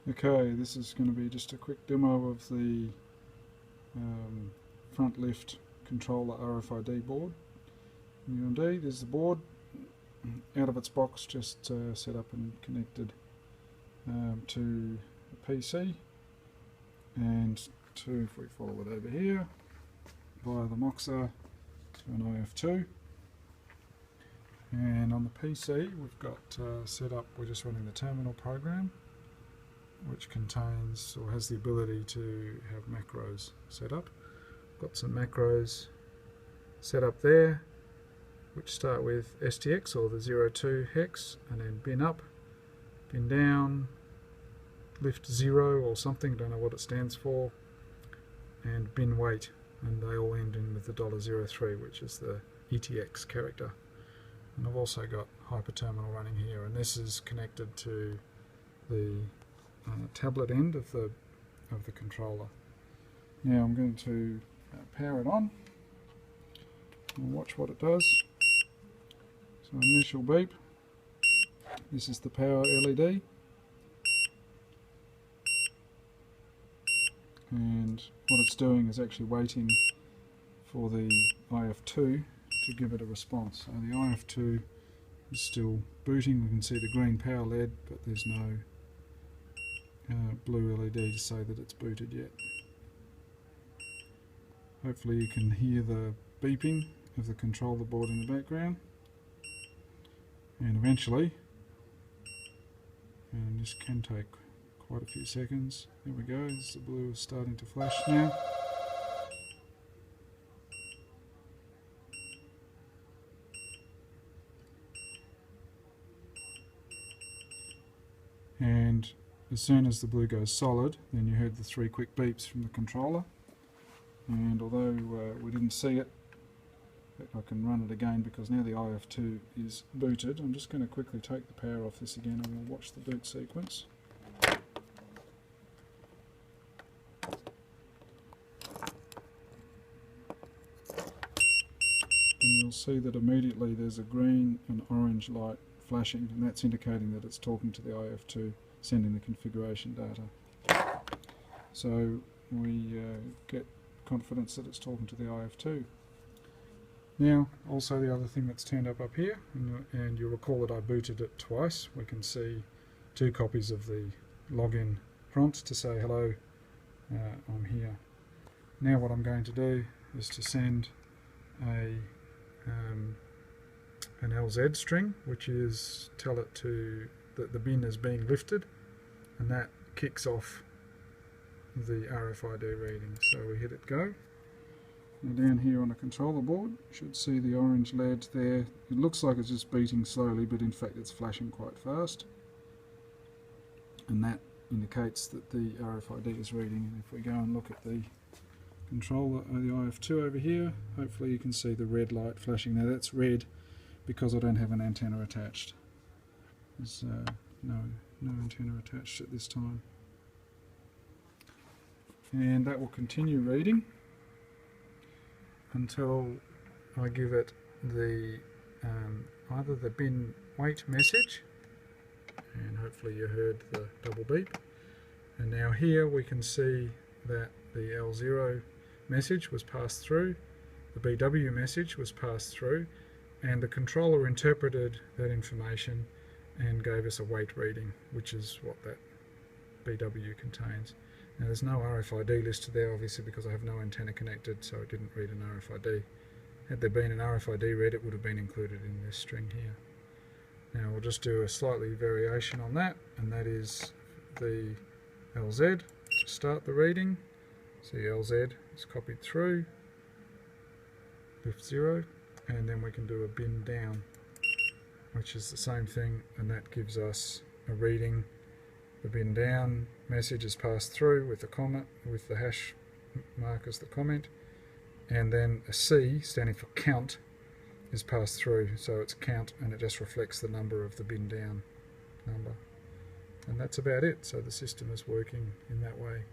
Okay, this is going to be just a quick demo of the front lift controller RFID board. UMD, there's the board out of its box, just set up and connected to a PC, and if we follow it over here via the Moxa to an IF2. And on the PC we've got set up, we're just running the terminal program, which contains or has the ability to have macros set up. Got some macros set up there, which start with STX or the 02 hex, and then bin up, bin down, lift 0 or something, don't know what it stands for, and bin weight, and they all end in with the $03, which is the ETX character. And I've also got hyperterminal running here, and this is connected to the tablet end of the controller. Now I'm going to power it on and watch what it does. So initial beep. This is the power LED, and what it's doing is actually waiting for the IF2 to give it a response. So the IF2 is still booting. We can see the green power LED, but there's no blue LED to say that it's booted yet. Hopefully you can hear the beeping of the controller board in the background, and eventually, and this can take quite a few seconds. There we go, the blue is starting to flash now. And as soon as the blue goes solid, then you heard the 3 quick beeps from the controller. And although we didn't see it, I can run it again because now the IF2 is booted. I'm just going to quickly take the power off this again, and we'll watch the boot sequence. And you'll see that immediately there's a green and orange light flashing, and that's indicating that it's talking to the IF2, sending the configuration data. So we get confidence that it's talking to the IF2. Now, also the other thing that's turned up here, and you'll recall that I booted it twice. We can see 2 copies of the login prompt to say hello, I'm here. Now what I'm going to do is to send an LZ string, which is tell it to that the bin is being lifted, and that kicks off the RFID reading. So we hit it go, and down here on the controller board you should see the orange LED there. It looks like it's just beating slowly, but in fact it's flashing quite fast, and that indicates that the RFID is reading. And if we go and look at the controller, the IF2 over here, hopefully you can see the red light flashing there. That's red because I don't have an antenna attached. There's no antenna attached at this time. And that will continue reading until I give it the either the bin weight message, and hopefully you heard the double beep. And now here we can see that the L0 message was passed through, the BW message was passed through, and the controller interpreted that information and gave us a weight reading, which is what that BW contains. Now there's no RFID listed there, obviously, because I have no antenna connected, so it didn't read an RFID. Had there been an RFID read, it would have been included in this string here. Now we'll just do a slightly variation on that, and that is the LZ to start the reading. See, LZ is copied through, lift 0, and then we can do a bin down, which is the same thing, and that gives us a reading. The bin down message is passed through with the comment, with the hash mark as the comment, and then a C standing for count is passed through, so it's count, and it just reflects the number of the bin down number. And that's about it. So the system is working in that way.